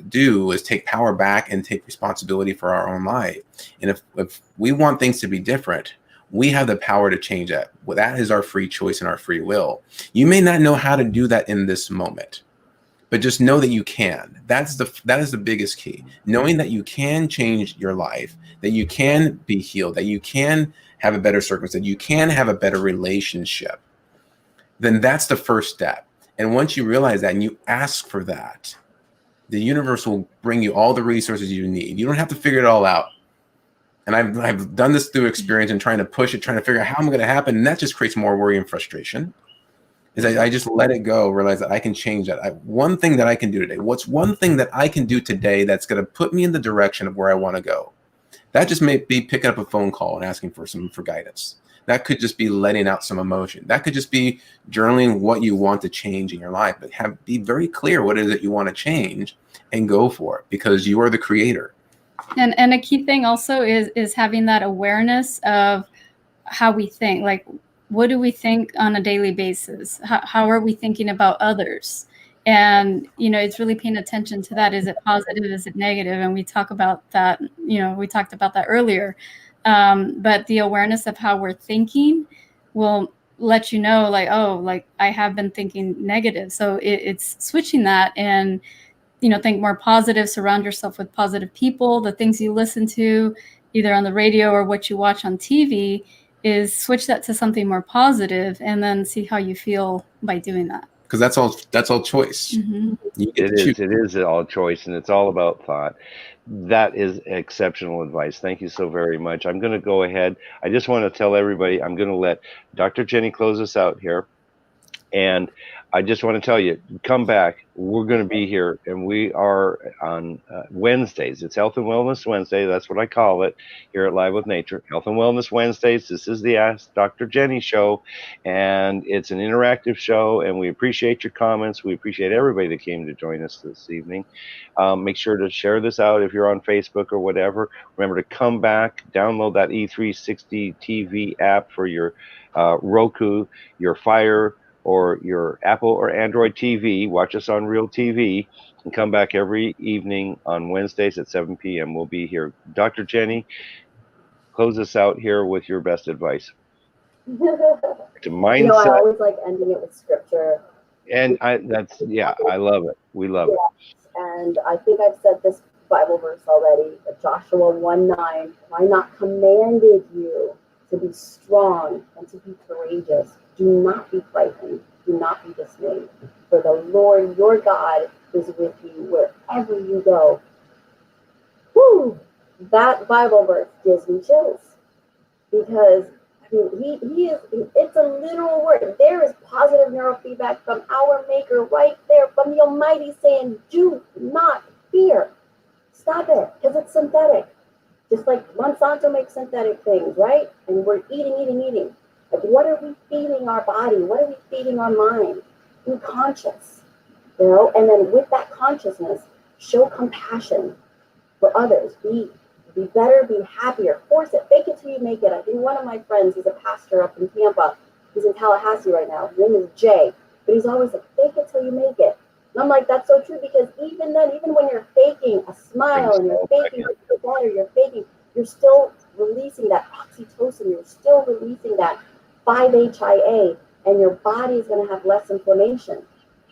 do is take power back and take responsibility for our own life. And if we want things to be different, we have the power to change that. Well, that is our free choice and our free will. You may not know how to do that in this moment, but just know that you can. That is the biggest key. Knowing that you can change your life, that you can be healed, that you can have a better circumstance, that you can have a better relationship, then that's the first step. And once you realize that and you ask for that, the universe will bring you all the resources you need. You don't have to figure it all out. And I've done this through experience and trying to push it, trying to figure out how I'm going to happen. And that just creates more worry and frustration. Is I just let it go, realize that I can change that. One thing that I can do today. What's one thing that I can do today that's going to put me in the direction of where I want to go? That just may be picking up a phone call and asking for guidance. That could just be letting out some emotion. That could just be journaling what you want to change in your life, but be very clear what it is that you want to change and go for it, because you are the creator. And a key thing also is having that awareness of how we think. Like, what do we think on a daily basis? How are we thinking about others? And, it's really paying attention to that. Is it positive? Is it negative? And we talk about that, we talked about that earlier. But the awareness of how we're thinking will let you know, like, oh, like I have been thinking negative. So it's switching that and, think more positive, surround yourself with positive people. The things you listen to, either on the radio or what you watch on TV, is switch that to something more positive and then see how you feel by doing that. Because that's all choice. Mm-hmm. It is all choice, and it's all about thought. That is exceptional advice. Thank you so very much. I'm going to go ahead. I just want to tell everybody, I'm going to let Dr. Jenny close us out here. And I just want to tell you, come back. We're going to be here, and we are on Wednesdays. It's Health and Wellness Wednesday. That's what I call it here at Live with Nature. Health and Wellness Wednesdays. This is the Ask Dr. Jenny show, and it's an interactive show, and we appreciate your comments. We appreciate everybody that came to join us this evening. Make sure to share this out if you're on Facebook or whatever. Remember to come back, download that E360 TV app for your Roku, your Fire, or your Apple or Android TV. Watch us on Real TV, and come back every evening on Wednesdays at 7 p.m. We'll be here. Dr. Jenny, close us out here with your best advice. To mindset. I always like ending it with scripture. And I love it. We love it. And I think I've said this Bible verse already, Joshua 1:9. Have I not commanded you to be strong and to be courageous? Do not be frightened. Do not be dismayed. For the Lord your God is with you wherever you go. Whew! That Bible verse gives me chills. Because it's a literal word. There is positive neurofeedback from our Maker right there, from the Almighty, saying, do not fear. Stop it, because it's synthetic. Just like Monsanto makes synthetic things, right? And we're eating. Like, what are we feeding our body? What are we feeding our mind? Be conscious, and then with that consciousness, show compassion for others. Be better, be happier. Force it, fake it till you make it. I think one of my friends, he's a pastor up in Tampa. He's in Tallahassee right now. His name is Jay, but he's always like, fake it till you make it. And I'm like, that's so true, because even then, even when you're faking a smile and you're faking you're still releasing that oxytocin. You're still releasing that 5-HIA, and your body is going to have less inflammation.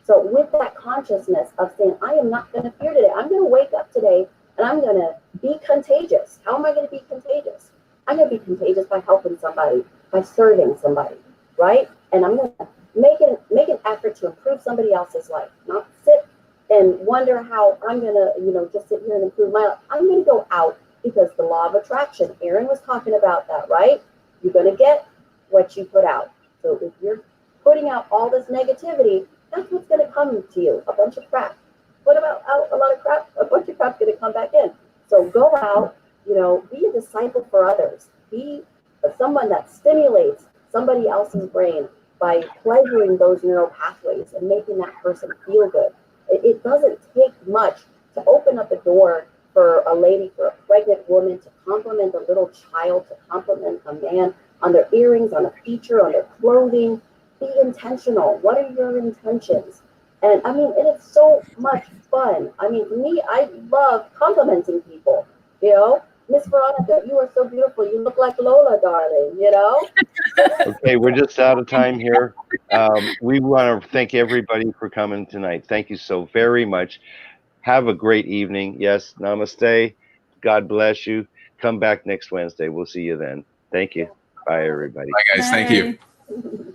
So with that consciousness of saying, I am not going to fear today. I'm going to wake up today and I'm going to be contagious. How am I going to be contagious? I'm going to be contagious by helping somebody, by serving somebody, right? And I'm going to make an effort to improve somebody else's life, not sit and wonder how I'm going to, just sit here and improve my life. I'm going to go out because the law of attraction, Aaron was talking about that, right? You're going to get what you put out. So if you're putting out all this negativity, that's what's going to come to you, a bunch of crap. What about a lot of crap? A bunch of crap's going to come back in. So go out, be a disciple for others. Be someone that stimulates somebody else's brain by pleasuring those neural pathways and making that person feel good. It doesn't take much to open up a door for a lady, for a pregnant woman, to compliment a little child, to compliment a man on their earrings, on a feature, on their clothing. Be intentional. What are your intentions? And I mean, and it's so much fun. I mean, me, I love complimenting people. Miss Veronica, you are so beautiful. You look like Lola, darling. Okay, we're just out of time here. We want to thank everybody for coming tonight. Thank you so very much. Have a great evening. Yes, namaste. God bless you. Come back next Wednesday. We'll see you then. Thank you. Bye, everybody. Bye, guys. Thank you. Bye.